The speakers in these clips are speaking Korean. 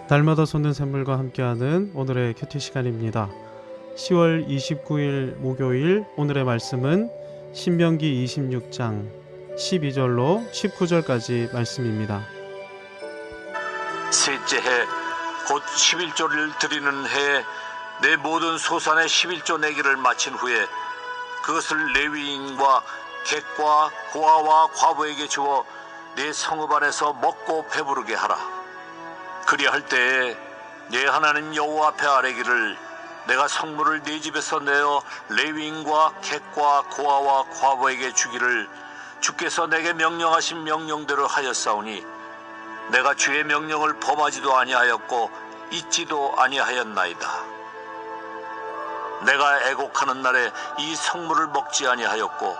달마다 솟는 샘물과 함께하는 오늘의 큐티 시간입니다. 10월 29일 목요일 오늘의 말씀은 신명기 26장 12절로 19절까지 말씀입니다. 셋째 해 곧 11조를 드리는 해에 내 모든 소산의 11조 내기를 마친 후에 그것을 레위인과 객과 고아와 과부에게 주어 내 성읍 안에서 먹고 배부르게 하라. 그리할 때에 내 하나님 여호와 앞에 아뢰기를 내가 성물을 네 집에서 내어 레위인과 객과 고아와 과부에게 주기를 주께서 내게 명령하신 명령대로 하였사오니 내가 주의 명령을 범하지도 아니하였고 잊지도 아니하였나이다. 내가 애곡하는 날에 이 성물을 먹지 아니하였고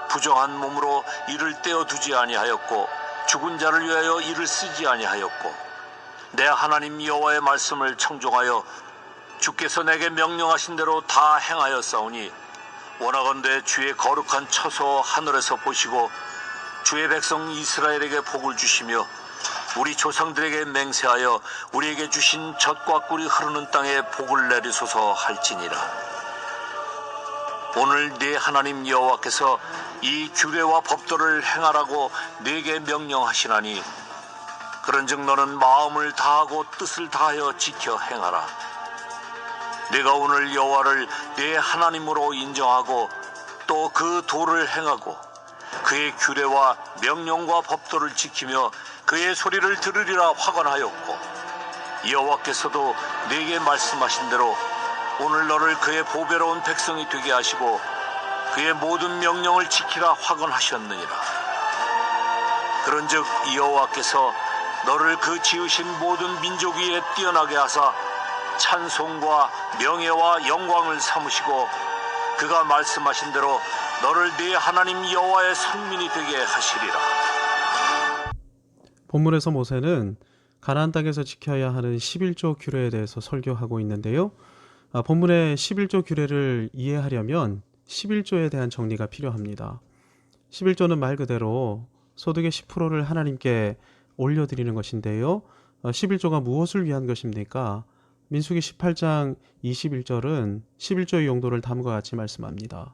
부정한 몸으로 이를 떼어두지 아니하였고 죽은 자를 위하여 이를 쓰지 아니하였고 내 하나님 여호와의 말씀을 청종하여 주께서 내게 명령하신 대로 다 행하였사오니 원하건대 주의 거룩한 처소 하늘에서 보시고 주의 백성 이스라엘에게 복을 주시며 우리 조상들에게 맹세하여 우리에게 주신 젖과 꿀이 흐르는 땅에 복을 내리소서 할지니라. 오늘 네 하나님 여호와께서 이 규례와 법도를 행하라고 네게 명령하시나니 그런즉 너는 마음을 다하고 뜻을 다하여 지켜 행하라. 네가 오늘 여호와를 네 하나님으로 인정하고 또 그 도를 행하고 그의 규례와 명령과 법도를 지키며 그의 소리를 들으리라 확언하였고 여호와께서도 네게 말씀하신 대로 오늘 너를 그의 보배로운 백성이 되게 하시고 그의 모든 명령을 지키라 확언하셨느니라. 그런즉 여호와께서 너를 그 지으신 모든 민족 위에 뛰어나게 하사 찬송과 명예와 영광을 삼으시고 그가 말씀하신 대로 너를 네 하나님 여호와의 성민이 되게 하시리라. 본문에서 모세는 가나안 땅에서 지켜야 하는 11조 규례에 대해서 설교하고 있는데요. 본문의 11조 규례를 이해하려면 11조에 대한 정리가 필요합니다. 11조는 말 그대로 소득의 10%를 하나님께 올려드리는 것인데요. 11조가 무엇을 위한 것입니까? 민수기 18장 21절은 11조의 용도를 다음과 같이 말씀합니다.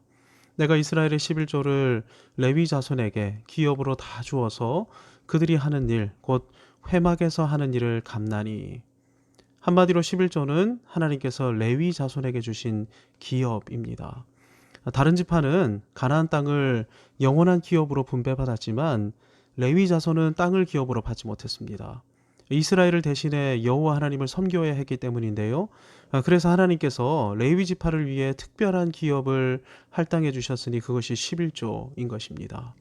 내가 이스라엘의 11조를 레위 자손에게 기업으로 다 주어서 그들이 하는 일, 곧 회막에서 하는 일을 갚나니. 한마디로 11조는 하나님께서 레위 자손에게 주신 기업입니다. 다른 지파는 가나안 땅을 영원한 기업으로 분배받았지만 레위 자손은 땅을 기업으로 받지 못했습니다. 이스라엘을 대신해 여호와 하나님을 섬겨야 했기 때문인데요. 그래서 하나님께서 레위 지파를 위해 특별한 기업을 할당해 주셨으니 그것이 11조인 것입니다.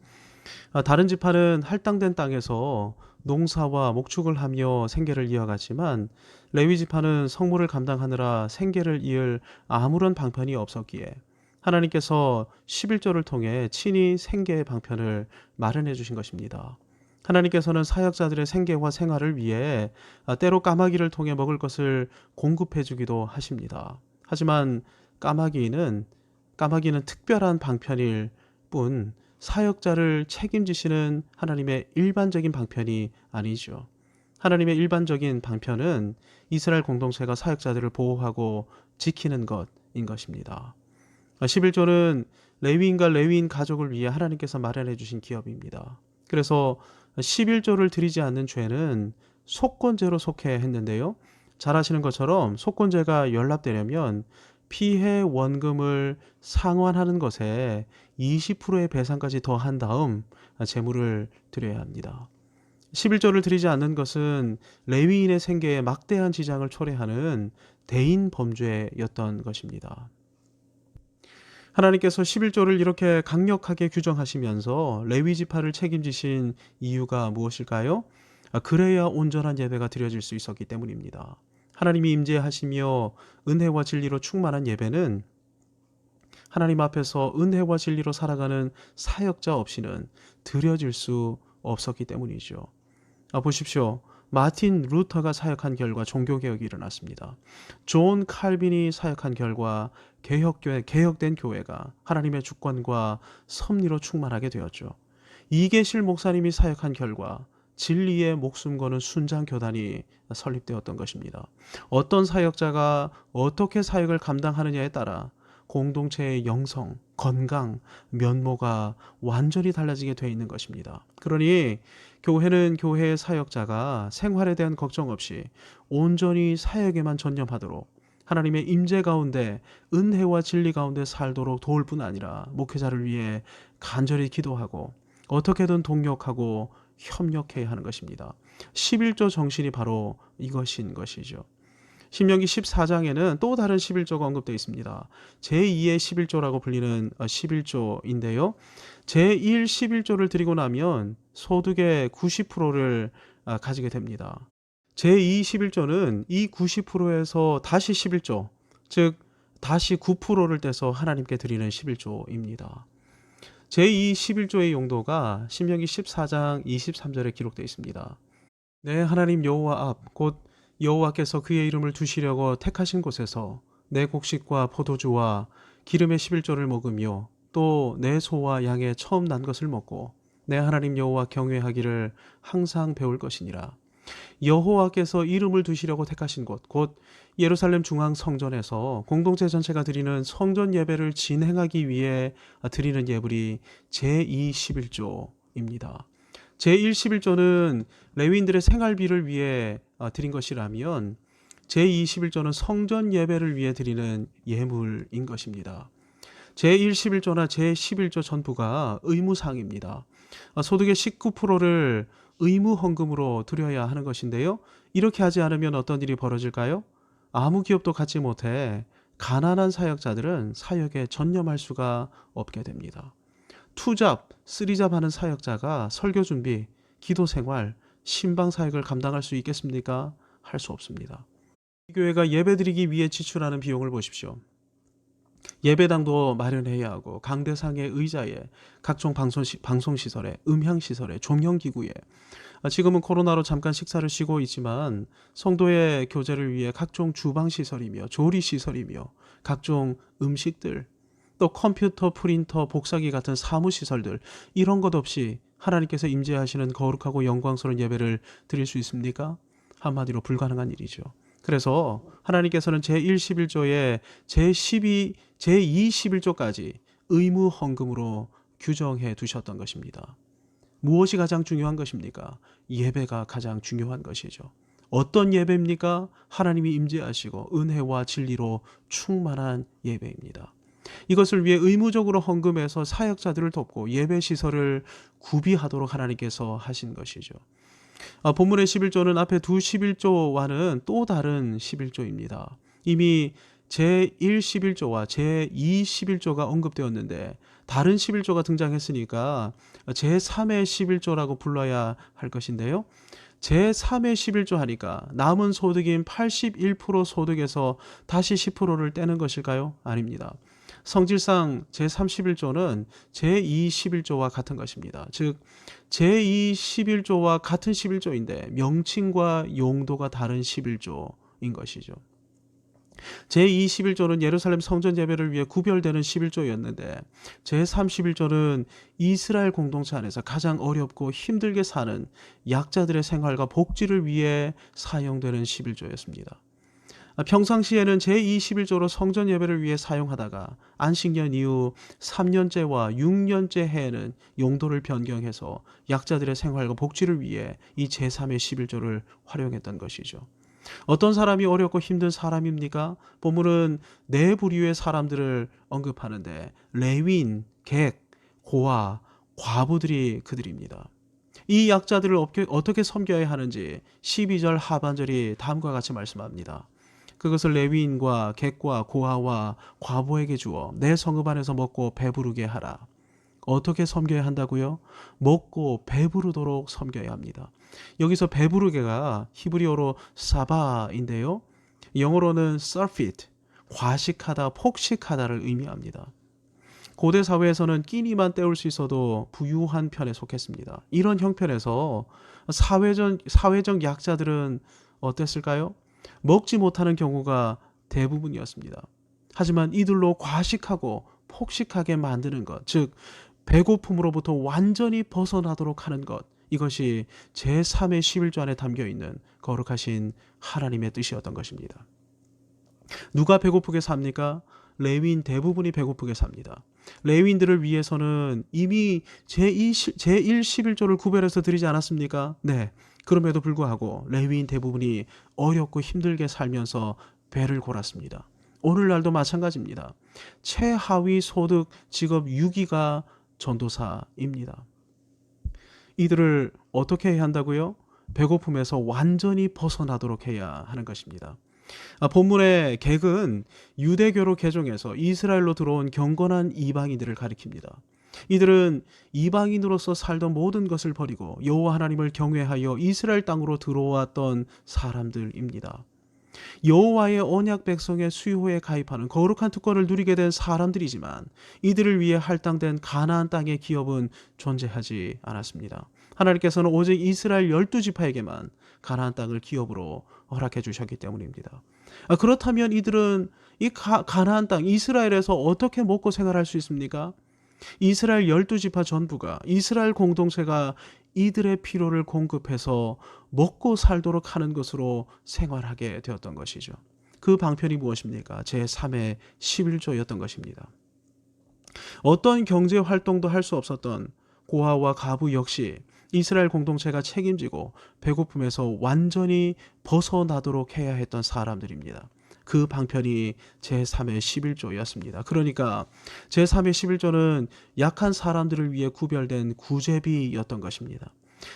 다른 지파는 할당된 땅에서 농사와 목축을 하며 생계를 이어갔지만 레위 지파는 성물을 감당하느라 생계를 이을 아무런 방편이 없었기에 하나님께서 11조를 통해 친히 생계의 방편을 마련해 주신 것입니다. 하나님께서는 사역자들의 생계와 생활을 위해 때로 까마귀를 통해 먹을 것을 공급해 주기도 하십니다. 하지만 까마귀는 특별한 방편일 뿐 사역자를 책임지시는 하나님의 일반적인 방편이 아니죠. 하나님의 일반적인 방편은 이스라엘 공동체가 사역자들을 보호하고 지키는 것인 것입니다. 11조는 레위인과 레위인 가족을 위해 하나님께서 마련해 주신 기업입니다. 그래서 11조를 드리지 않는 죄는 속건죄로 속해 했는데요. 잘 아시는 것처럼 속건죄가 연락되려면 피해 원금을 상환하는 것에 20%의 배상까지 더한 다음 제물을 드려야 합니다. 11조를 드리지 않는 것은 레위인의 생계에 막대한 지장을 초래하는 대인 범죄였던 것입니다. 하나님께서 11조를 이렇게 강력하게 규정하시면서 레위 지파를 책임지신 이유가 무엇일까요? 그래야 온전한 예배가 드려질 수 있었기 때문입니다. 하나님이 임재하시며 은혜와 진리로 충만한 예배는 하나님 앞에서 은혜와 진리로 살아가는 사역자 없이는 드려질 수 없었기 때문이죠. 보십시오. 마틴 루터가 사역한 결과 종교개혁이 일어났습니다. 존 칼빈이 사역한 결과 개혁된 교회가 하나님의 주권과 섭리로 충만하게 되었죠. 이계실 목사님이 사역한 결과 진리에 목숨 거는 순장 교단이 설립되었던 것입니다. 어떤 사역자가 어떻게 사역을 감당하느냐에 따라 공동체의 영성, 건강, 면모가 완전히 달라지게 되어 있는 것입니다. 그러니 교회는 교회의 사역자가 생활에 대한 걱정 없이 온전히 사역에만 전념하도록 하나님의 임재 가운데 은혜와 진리 가운데 살도록 도울 뿐 아니라 목회자를 위해 간절히 기도하고 어떻게든 동력하고 협력해야 하는 것입니다. 11조 정신이 바로 이것인 것이죠. 신명기 14장에는 또 다른 11조가 언급되어 있습니다. 제2의 11조라고 불리는 11조인데요. 제1 11조를 드리고 나면 소득의 90%를 가지게 됩니다. 제2 11조는 이 90%에서 다시 11조, 즉 다시 9%를 떼서 하나님께 드리는 11조입니다. 제2 11조의 용도가 신명기 14장 23절에 기록되어 있습니다. 내 하나님 여호와 앞 곧 여호와께서 그의 이름을 두시려고 택하신 곳에서 내 곡식과 포도주와 기름의 11조를 먹으며 또 내 소와 양의 처음 난 것을 먹고 내 하나님 여호와 경외하기를 항상 배울 것이니라. 여호와께서 이름을 두시려고 택하신 곳, 곧 예루살렘 중앙 성전에서 공동체 전체가 드리는 성전 예배를 진행하기 위해 드리는 예물이 제2 11조입니다. 제1 11조는 레위인들의 생활비를 위해 드린 것이라면 제2 11조는 성전 예배를 위해 드리는 예물인 것입니다. 제1 11조나 제11조 전부가 의무사항입니다. 소득의 19%를 의무 헌금으로 드려야 하는 것인데요. 이렇게 하지 않으면 어떤 일이 벌어질까요? 아무 기업도 갖지 못해 가난한 사역자들은 사역에 전념할 수가 없게 됩니다. 투잡, 쓰리잡 하는 사역자가 설교 준비, 기도 생활, 신방 사역을 감당할 수 있겠습니까? 할 수 없습니다. 이 교회가 예배드리기 위해 지출하는 비용을 보십시오. 예배당도 마련해야 하고 강대상의 의자에 각종 방송시설에 음향시설에 조명기구에 지금은 코로나로 잠깐 식사를 쉬고 있지만 성도의 교제를 위해 각종 주방시설이며 조리시설이며 각종 음식들 또 컴퓨터, 프린터, 복사기 같은 사무시설들 이런 것 없이 하나님께서 임재하시는 거룩하고 영광스러운 예배를 드릴 수 있습니까? 한마디로 불가능한 일이죠. 그래서 하나님께서는 제1 11조에 제2 11조까지 의무 헌금으로 규정해 두셨던 것입니다. 무엇이 가장 중요한 것입니까? 예배가 가장 중요한 것이죠. 어떤 예배입니까? 하나님이 임재하시고 은혜와 진리로 충만한 예배입니다. 이것을 위해 의무적으로 헌금해서 사역자들을 돕고 예배시설을 구비하도록 하나님께서 하신 것이죠. 본문의 11조는 앞에 두 11조와는 또 다른 11조입니다. 이미 제1 11조와 제2 11조가 언급되었는데 다른 11조가 등장했으니까 제3의 11조라고 불러야 할 것인데요. 제3의 11조 하니까 남은 소득인 81% 소득에서 다시 10%를 떼는 것일까요? 아닙니다. 성질상 제31조는 제2 11조와 같은 것입니다. 즉 제2 11조와 같은 11조인데 명칭과 용도가 다른 11조인 것이죠. 제2 11조는 예루살렘 성전 예배를 위해 구별되는 11조였는데 제31조는 이스라엘 공동체 안에서 가장 어렵고 힘들게 사는 약자들의 생활과 복지를 위해 사용되는 11조였습니다. 평상시에는 제2 11조로 성전 예배를 위해 사용하다가 안식년 이후 3년째와 6년째 해에는 용도를 변경해서 약자들의 생활과 복지를 위해 이 제3의 11조를 활용했던 것이죠. 어떤 사람이 어렵고 힘든 사람입니까? 본문은 네 부류의 사람들을 언급하는데 레위인, 객, 고아, 과부들이 그들입니다. 이 약자들을 어떻게 섬겨야 하는지 12절 하반절이 다음과 같이 말씀합니다. 그것을 레위인과 객과 고아와 과부에게 주어 내 성읍 안에서 먹고 배부르게 하라. 어떻게 섬겨야 한다고요? 먹고 배부르도록 섬겨야 합니다. 여기서 배부르게가 히브리어로 사바인데요. 영어로는 surfeit, 과식하다, 폭식하다를 의미합니다. 고대 사회에서는 끼니만 때울 수 있어도 부유한 편에 속했습니다. 이런 형편에서 사회적 약자들은 어땠을까요? 먹지 못하는 경우가 대부분이었습니다. 하지만 이들로 과식하고 폭식하게 만드는 것, 즉 배고픔으로부터 완전히 벗어나도록 하는 것, 이것이 제3의 11조 안에 담겨 있는 거룩하신 하나님의 뜻이었던 것입니다. 누가 배고프게 삽니까? 레위인 대부분이 배고프게 삽니다. 레위인들을 위해서는 이미 제1 11조를 구별해서 드리지 않았습니까? 네. 그럼에도 불구하고 레위인 대부분이 어렵고 힘들게 살면서 배를 골았습니다. 오늘날도 마찬가지입니다. 최하위 소득 직업 6위가 전도사입니다. 이들을 어떻게 해야 한다고요? 배고픔에서 완전히 벗어나도록 해야 하는 것입니다. 본문의 객은 유대교로 개종해서 이스라엘로 들어온 경건한 이방인들을 가리킵니다. 이들은 이방인으로서 살던 모든 것을 버리고 여호와 하나님을 경외하여 이스라엘 땅으로 들어왔던 사람들입니다. 여호와의 언약 백성의 수요에 가입하는 거룩한 특권을 누리게 된 사람들이지만 이들을 위해 할당된 가나안 땅의 기업은 존재하지 않았습니다. 하나님께서는 오직 이스라엘 12지파에게만 가나안 땅을 기업으로 허락해 주셨기 때문입니다. 그렇다면 이들은 이 가나안 땅 이스라엘에서 어떻게 먹고 생활할 수 있습니까? 이스라엘 12지파 전부가 이스라엘 공동체가 이들의 필요를 공급해서 먹고 살도록 하는 것으로 생활하게 되었던 것이죠. 그 방편이 무엇입니까? 제3의 11조였던 것입니다. 어떤 경제 활동도 할 수 없었던 고아와 가부 역시 이스라엘 공동체가 책임지고 배고픔에서 완전히 벗어나도록 해야 했던 사람들입니다. 그 방편이 제3의 11조였습니다. 그러니까 제3의 11조는 약한 사람들을 위해 구별된 구제비였던 것입니다.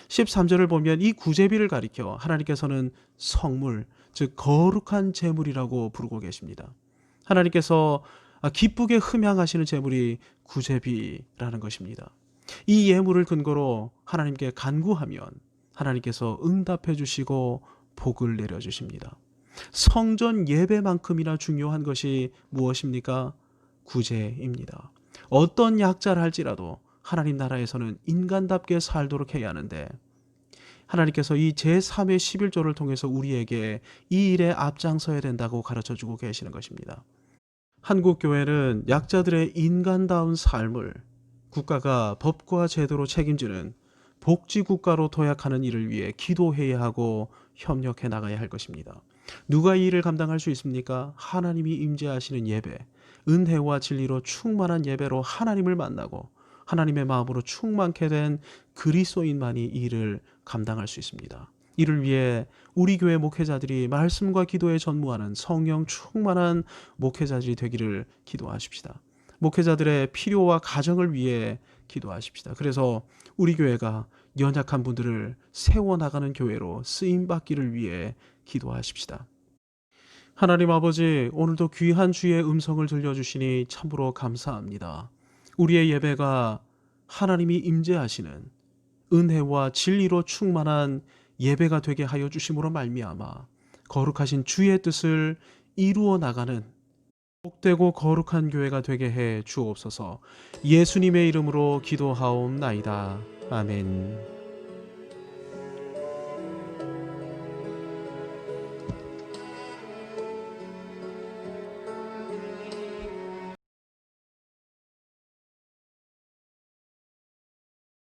13절을 보면 이 구제비를 가리켜 하나님께서는 성물, 즉 거룩한 제물이라고 부르고 계십니다. 하나님께서 기쁘게 흠양하시는 제물이 구제비라는 것입니다. 이 예물을 근거로 하나님께 간구하면 하나님께서 응답해 주시고 복을 내려주십니다. 성전 예배만큼이나 중요한 것이 무엇입니까? 구제입니다. 어떤 약자를 할지라도 하나님 나라에서는 인간답게 살도록 해야 하는데 하나님께서 이 제3의 11조를 통해서 우리에게 이 일에 앞장서야 된다고 가르쳐주고 계시는 것입니다. 한국교회는 약자들의 인간다운 삶을 국가가 법과 제도로 책임지는 복지국가로 도약하는 일을 위해 기도해야 하고 협력해 나가야 할 것입니다. 누가 이 일을 감당할 수 있습니까? 하나님이 임재하시는 예배, 은혜와 진리로 충만한 예배로 하나님을 만나고 하나님의 마음으로 충만케 된 그리스도인만이 이 일을 감당할 수 있습니다. 이를 위해 우리 교회 목회자들이 말씀과 기도에 전무하는 성령 충만한 목회자들이 되기를 기도하십시다. 목회자들의 필요와 가정을 위해 기도하십시다. 그래서 우리 교회가 연약한 분들을 세워나가는 교회로 쓰임받기를 위해 기도하십시다. 하나님 아버지, 오늘도 귀한 주의 음성을 들려주시니 참으로 감사합니다. 우리의 예배가 하나님이 임재하시는 은혜와 진리로 충만한 예배가 되게 하여 주심으로 말미암아 거룩하신 주의 뜻을 이루어 나가는 복되고 거룩한 교회가 되게 해 주옵소서. 예수님의 이름으로 기도하옵나이다. 아멘.